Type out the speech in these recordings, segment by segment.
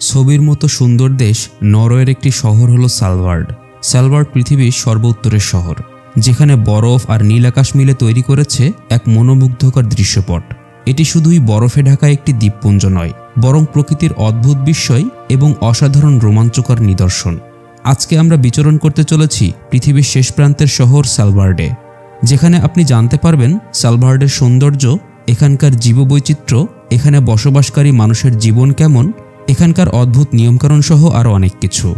ছবির মতো সুন্দর দেশ নরওয়ের একটি শহর হলো সালভার্ড। সালভার্ড পৃথিবীর সর্বোত্তরের শহর, যেখানে বরফ আর নীল আকাশ মিলে তৈরি করেছে এক মনোমুগ্ধকর দৃশ্যপট। এটি শুধুই বরফে ঢাকা একটি দ্বীপপুঞ্জ নয়, বরং প্রকৃতির অদ্ভুত বিস্ময় এবং অসাধারণ রোমাঞ্চকর নিদর্শন। আজকে আমরা বিচরণ করতে চলেছি পৃথিবীর শেষ প্রান্তের শহর সালভার্ডে, যেখানে আপনি জানতে পারবেন সালভার্ডের সৌন্দর্য, এখানকার জীববৈচিত্র্য, এখানে বসবাসকারী মানুষের জীবন কেমন, এখানকার অদ্ভুত নিয়মকানুন সহ আরও অনেক কিছু।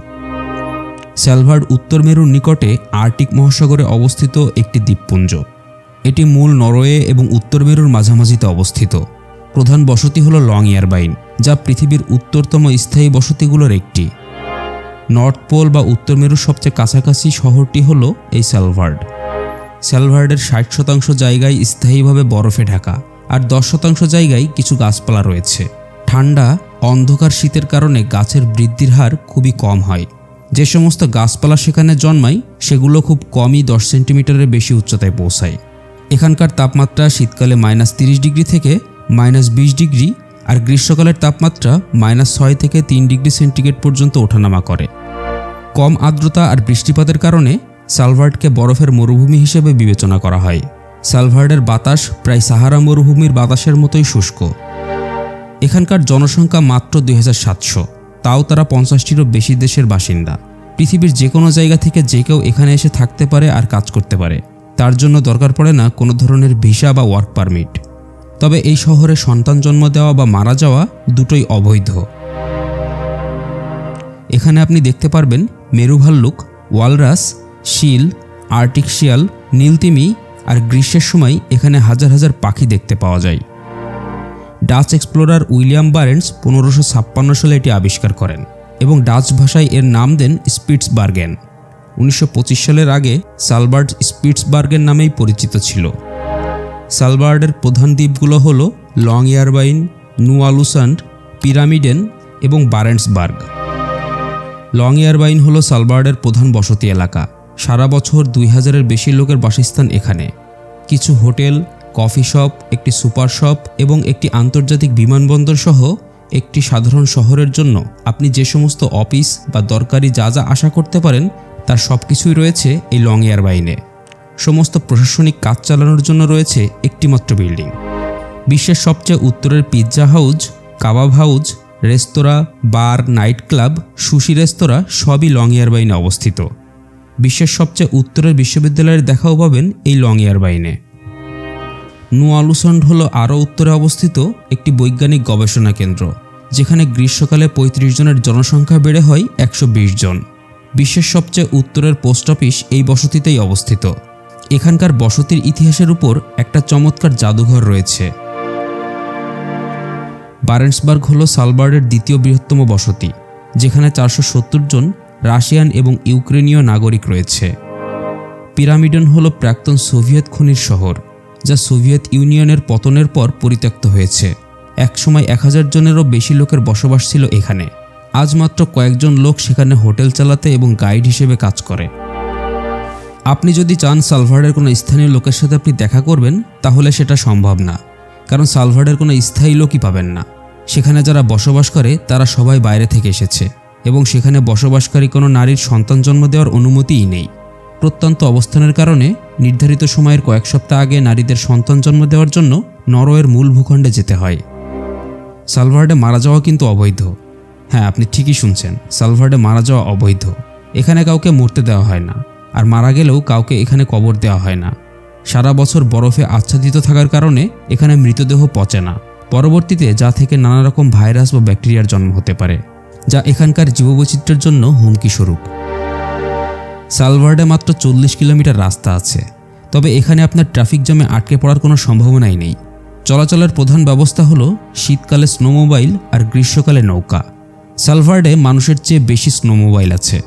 সালভার্ড উত্তর মেরুর নিকটে আর্কটিক মহাসাগরে অবস্থিত একটি দ্বীপপুঞ্জ। এটি মূল নরওয়ে এবং উত্তর মেরুর মাঝামাঝিতে অবস্থিত। প্রধান বসতি হল লংইয়ারবাইন, যা পৃথিবীর উত্তরতম স্থায়ী বসতিগুলোর একটি। নর্থ পোল বা উত্তর মেরুর সবচেয়ে কাছাকাছি শহরটি হল এই সালভার্ড। সালভার্ডের 60% জায়গায় স্থায়ীভাবে বরফে ঢাকা, আর 10% জায়গায় কিছু গাছপালা রয়েছে। ঠান্ডা অন্ধকার শীতের কারণে গাছের বৃদ্ধির হার খুবই কম হয়। যে সমস্ত গাছপালা সেখানে জন্মায় সেগুলো খুব কমই 10 সেন্টিমিটারের বেশি উচ্চতায় পৌঁছায়। এখানকার তাপমাত্রা শীতকালে -30 ডিগ্রি থেকে -20 ডিগ্রি, আর গ্রীষ্মকালের তাপমাত্রা -6 থেকে 3 ডিগ্রি সেন্টিগ্রেড পর্যন্ত ওঠানামা করে। কম আর্দ্রতা আর বৃষ্টিপাতের কারণে সালভার্ডকে বরফের মরুভূমি হিসেবে বিবেচনা করা হয়। সালভার্ডের বাতাস প্রায় সাহারা মরুভূমির বাতাসের মতোই শুষ্ক। এখানকার জনসংখ্যা মাত্র 2700, তাও তারা 50টিরও বেশি দেশের বাসিন্দা। পৃথিবীর যে কোনো জায়গা থেকে যে কেউ এখানে এসে থাকতে পারে আর কাজ করতে পারে। তার জন্য দরকার পড়ে না কোনো ধরনের ভিসা বা ওয়ার্ক পারমিট। তবে এই শহরে সন্তান জন্ম দেওয়া বা মারা যাওয়া দুটোই অবৈধ। এখানে আপনি দেখতে পারবেন মেরু ভাল্লুক, ওয়ালরাস, শিল, আর্কটিক শিয়াল, নীলতিমি, আর গ্রীষ্মের সময় এখানে হাজার হাজার পাখি দেখতে পাওয়া যায়। ডাচ এক্সপ্লোরার উইলিয়াম বারেন্টস 1556 সালে এটি আবিষ্কার করেন এবং ডাচ ভাষায় এর নাম দেন স্পিটসবার্গেন। 1925 সালের আগে সালভার্ড স্পিটসবার্গেন নামেই পরিচিত ছিল। সালভার্ডের প্রধান দ্বীপগুলো হল লংইয়ারবাইন, নুয়ালুসান্ড, পিরামিডেন এবং বারেন্টসবার্গ। লংইয়ারবাইন হল সালভার্ডের প্রধান বসতি এলাকা। সারা বছর 2000-এর বেশি লোকের বাসস্থান এখানে। কিছু হোটেল, কফি শপ, একটি সুপার শপ এবং একটি আন্তর্জাতিক বিমানবন্দর সহ একটি সাধারণ শহরের জন্য আপনি যে সমস্ত অফিস বা দরকারি যা যা আশা করতে পারেন তার সব কিছুই রয়েছে এই লংইয়ারবাইনে। সমস্ত প্রশাসনিক কাজ চালানোর জন্য রয়েছে একটিমাত্র বিল্ডিং। বিশ্বের সবচেয়ে উত্তরের পিৎজা হাউস, কাবাব হাউস, রেস্তোরাঁ, বার, নাইট ক্লাব, সুশি রেস্তোরাঁ সবই লংইয়ারবাইনে অবস্থিত। বিশ্বের সবচেয়ে উত্তরের বিশ্ববিদ্যালয়ের দেখাও পাবেন এই লংইয়ারবাইনে। নুয়ালুসান্ড হল আরও উত্তরে অবস্থিত একটি বৈজ্ঞানিক গবেষণা কেন্দ্র, যেখানে গ্রীষ্মকালে 35 জনের জনসংখ্যা বেড়ে হয় 120 জন। বিশ্বের সবচেয়ে উত্তরের পোস্ট অফিস এই বসতিতেই অবস্থিত। এখানকার বসতির ইতিহাসের উপর একটা চমৎকার জাদুঘর রয়েছে। বারেন্টসবার্গ হল সালভার্ডের দ্বিতীয় বৃহত্তম বসতি, যেখানে 470 জন রাশিয়ান এবং ইউক্রেনীয় নাগরিক রয়েছে। পিরামিডেন হল প্রাক্তন সোভিয়েত খনির শহর, যা সোভিয়েত ইউনিয়নের পতনের পর পরিত্যক্ত হয়েছে। একসময় 1000 জনেরও বেশি লোকের বসবাস ছিল এখানে। আজ মাত্র কয়েকজন লোক সেখানে হোটেল চালাতে এবং গাইড হিসেবে কাজ করে। আপনি যদি চান সালভার্ডের কোনো স্থানীয় লোকের সাথে আপনি দেখা করবেন, তাহলে সেটা সম্ভব না, কারণ সালভার্ডের কোনো স্থায়ী লোকই পাবেন না। সেখানে যারা বসবাস করে তারা সবাই বাইরে থেকে এসেছে এবং সেখানে বসবাসকারী কোনো নারীর সন্তান জন্ম দেওয়ার অনুমতিই নেই। প্রত্যন্ত অবস্থানের কারণে নির্ধারিত সময়ের কয়েক সপ্তাহ আগে নারীদের সন্তান জন্ম দেওয়ার জন্য নরওয়ের মূল ভূখণ্ডে যেতে হয়। সালভার্ডে মারা যাওয়া কিন্তু অবৈধ। হ্যাঁ, আপনি ঠিকই শুনছেন, সালভার্ডে মারা যাওয়া অবৈধ। এখানে কাউকে মরতে দেওয়া হয় না, আর মারা গেলেও কাউকে এখানে কবর দেওয়া হয় না। সারা বছর বরফে আচ্ছাদিত থাকার কারণে এখানে মৃতদেহ পচে না। পরবর্তীতে যা থেকে নানা রকম ভাইরাস বা ব্যাকটেরিয়ার জন্ম হতে পারে, যা এখানকার জীববৈচিত্র্যের জন্য হুমকি স্বরূপ। সালভার্ডে মাত্র 40 কিলোমিটার রাস্তা আছে, তবে এখানে আপনার ট্রাফিক জ্যামে আটকে পড়ার কোনো সম্ভাবনাই নেই। চলাচলের প্রধান ব্যবস্থা হলো শীতকালে স্নোমোবাইল আর গ্রীষ্মকালে নৌকা। সালভার্ডে মানুষের চেয়ে বেশি স্নোমোবাইল আছে।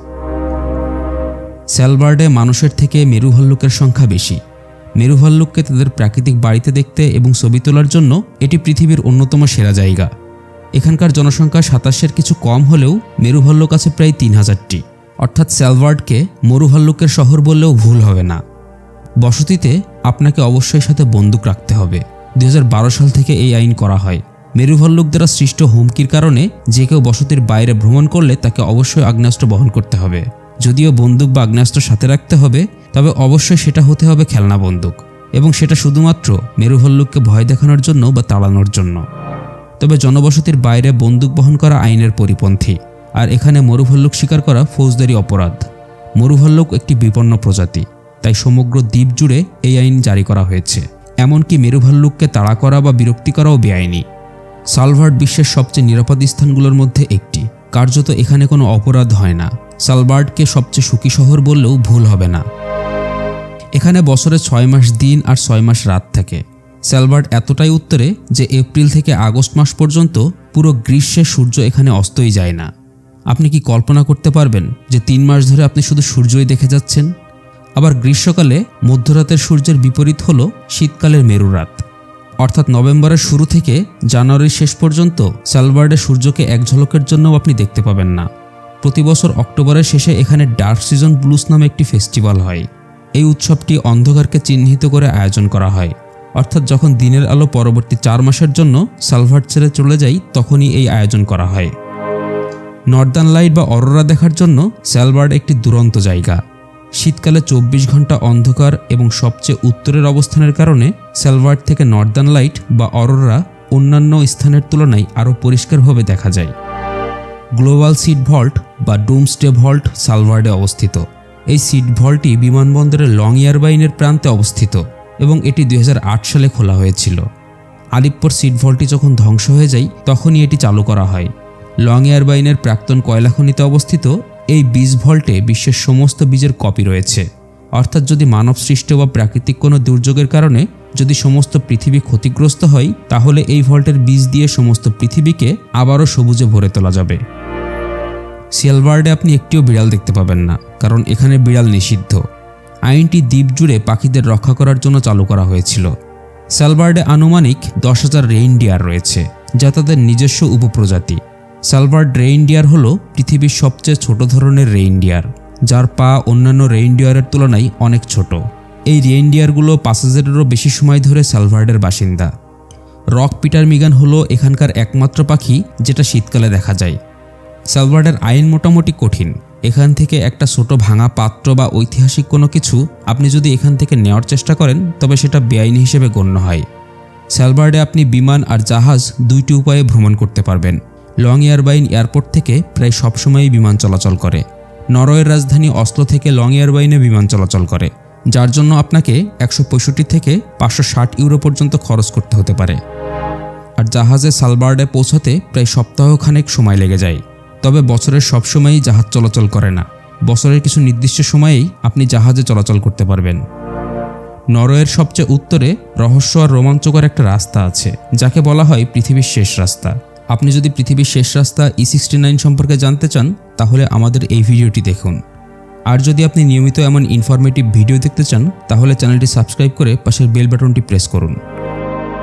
সালভার্ডে মানুষের থেকে মেরু ভাল্লুকের সংখ্যা বেশি। মেরু ভাল্লুককে তাদের প্রাকৃতিক বাড়িতে দেখতে এবং ছবি তোলার জন্য এটি পৃথিবীর অন্যতম সেরা জায়গা। এখানকার জনসংখ্যা 27-এর কিছু কম হলেও মেরু ভাল্লুক আছে প্রায় 3000টি। অর্থাৎ সালভার্ডকে মরু ভাল্লুকের শহর বললেও ভুল হবে না। বসতিতে আপনাকে অবশ্যই সাথে বন্দুক রাখতে হবে। 2012 সাল থেকে এই আইন করা হয়। মেরু ভাল্লুক দ্বারা সৃষ্ট হুমকির কারণে যে কেউ বসতির বাইরে ভ্রমণ করলে তাকে অবশ্যই আগ্নেয়াস্ত্র বহন করতে হবে। যদিও বন্দুক বা আগ্নেয়াস্ত্র সাথে রাখতে হবে, তবে অবশ্যই সেটা হতে হবে খেলনা বন্দুক, এবং সেটা শুধুমাত্র মেরু ভাল্লুককে ভয় দেখানোর জন্য বা তাড়ানোর জন্য। তবে জনবসতির বাইরে বন্দুক বহন করা আইনের পরিপন্থী, আর এখানে মরুভাল্লুক শিকার করা ফৌজদারি অপরাধ। মরুভাল্লুক একটি বিপন্ন প্রজাতি, তাই সমগ্র দ্বীপ জুড়ে এই আইন জারি করা হয়েছে। এমনকি মেরুভাল্লুককে তাড়া করা বা বিরক্তি করাও বেআইনি। সালভার্ড বিশ্বের সবচেয়ে নিরাপদ স্থানগুলোর মধ্যে একটি। কার্যত এখানে কোনো অপরাধ হয় না। সালভার্ডকে সবচেয়ে সুখী শহর বললেও ভুল হবে না। এখানে বছরে 6 মাস দিন আর 6 মাস রাত থাকে। সালভার্ড এতটাই উত্তরে যে এপ্রিল থেকে আগস্ট মাস পর্যন্ত পুরো গ্রীষ্মে সূর্য এখানে অস্তই যায় না। আপনি কি কল্পনা করতে পারবেন যে 3 মাস ধরে আপনি শুধু সূর্যই দেখে যাচ্ছেন? আবার গ্রীষ্মকালে মধ্যরাতের সূর্যের বিপরীত হলো শীতকালের মেরুরাত। অর্থাৎ নভেম্বরের শুরু থেকে জানুয়ারির শেষ পর্যন্ত সালভার্ডে সূর্যকে এক ঝলকের জন্যও আপনি দেখতে পাবেন না। প্রতি বছর অক্টোবরের শেষে এখানে ডার্ক সিজন ব্লুস নামে একটি ফেস্টিভ্যাল হয়। এই উৎসবটি অন্ধকারকে চিহ্নিত করে আয়োজন করা হয়। অর্থাৎ যখন দিনের আলো পরবর্তী 4 মাসের জন্য সালভার্ড ছেড়ে চলে যায়, তখনই এই আয়োজন করা হয়। নর্দার্ন লাইট বা অরোরা দেখার জন্য সালভার্ড একটি দুরন্ত জায়গা। শীতকালে 24 ঘন্টা অন্ধকার এবং সবচেয়ে উত্তরের অবস্থানের কারণে সালভার্ড থেকে নর্দার্ন লাইট বা অরোরা অন্যান্য স্থানের তুলনায় আরও পরিষ্কারভাবে দেখা যায়। গ্লোবাল সিড ভল্ট বা ডুমসডে ভল্ট সালভার্ডে অবস্থিত। এই সিড ভল্টটি বিমানবন্দরের লং ইয়ারবাইনের প্রান্তে অবস্থিত এবং এটি 2008 সালে খোলা হয়েছিল। আলিপ্পোর সিড ভল্টটি যখন ধ্বংস হয়ে যায় তখনই এটি চালু করা হয়। লং ইয়ারবাইনের প্রাক্তন কয়লা খনিতে অবস্থিত এই বীজ ভল্টে বিশ্বের সমস্ত বীজের কপি রয়েছে। অর্থাৎ যদি মানব সৃষ্ট বা প্রাকৃতিক কোনো দুর্যোগের কারণে যদি সমস্ত পৃথিবী ক্ষতিগ্রস্ত হয়, তাহলে এই ভল্টের বীজ দিয়ে সমস্ত পৃথিবীকে আবারও সবুজে ভরে তোলা যাবে। সালভার্ডে আপনি একটিও বিড়াল দেখতে পাবেন না, কারণ এখানে বিড়াল নিষিদ্ধ। আইনটি দ্বীপ জুড়ে পাখিদের রক্ষা করার জন্য চালু করা হয়েছিল। সালভার্ডে আনুমানিক 10,000 রেইনডিয়ার রয়েছে, যা তাদের নিজস্ব উপপ্রজাতি। সালভার্ড রেইনডিয়ার হল পৃথিবীর সবচেয়ে ছোট ধরনের রেইনডিয়ার, যার পা অন্যান্য রেইনডিয়ারের তুলনায় অনেক ছোট। এই রেইনডিয়ারগুলো 5000-এরও বেশি সময় ধরে সালভার্ডের বাসিন্দা। রক পিটারমিগান হলো এখানকার একমাত্র পাখি যেটা শীতকালে দেখা যায়। সালভার্ডের আইন মোটামুটি কঠিন। এখান থেকে একটা ছোট ভাঙা পাত্র বা ঐতিহাসিক কোনো কিছু আপনি যদি এখান থেকে নেওয়ার চেষ্টা করেন, তবে সেটা বেআইনি হিসেবে গণ্য হয়। সালভার্ডে আপনি বিমান আর জাহাজ দুইটি উপায়ে ভ্রমণ করতে পারবেন। লং ইয়ারবাইন এয়ারপোর্ট থেকে প্রায় সবসময়ই বিমান চলাচল করে। নরওয়ের রাজধানী অসলো থেকে লং ইয়ারবাইনে বিমান চলাচল করে, যার জন্য আপনাকে 165 থেকে 560 ইউরো পর্যন্ত খরচ করতে হতে পারে। আর জাহাজে সালভার্ডে পৌঁছাতে প্রায় সপ্তাহখানেক সময় লেগে যায়। তবে বছরের সব সময়ই জাহাজ চলাচল করে না। বছরের কিছু নির্দিষ্ট সময়েই আপনি জাহাজে চলাচল করতে পারবেন। নরওয়ের সবচেয়ে উত্তরে রহস্য আর রোমাঞ্চকর একটা রাস্তা আছে, যাকে বলা হয় পৃথিবীর শেষ রাস্তা। আপনি যদি পৃথিবীর শেষ রাস্তা E69 সম্পর্কে জানতে চান, তাহলে আমাদের এই ভিডিওটি দেখুন। আর যদি আপনি নিয়মিত এমন ইনফরমেটিভ ভিডিও দেখতে চান, তাহলে চ্যানেলটি সাবস্ক্রাইব করে পাশের বেল বাটনটি প্রেস করুন।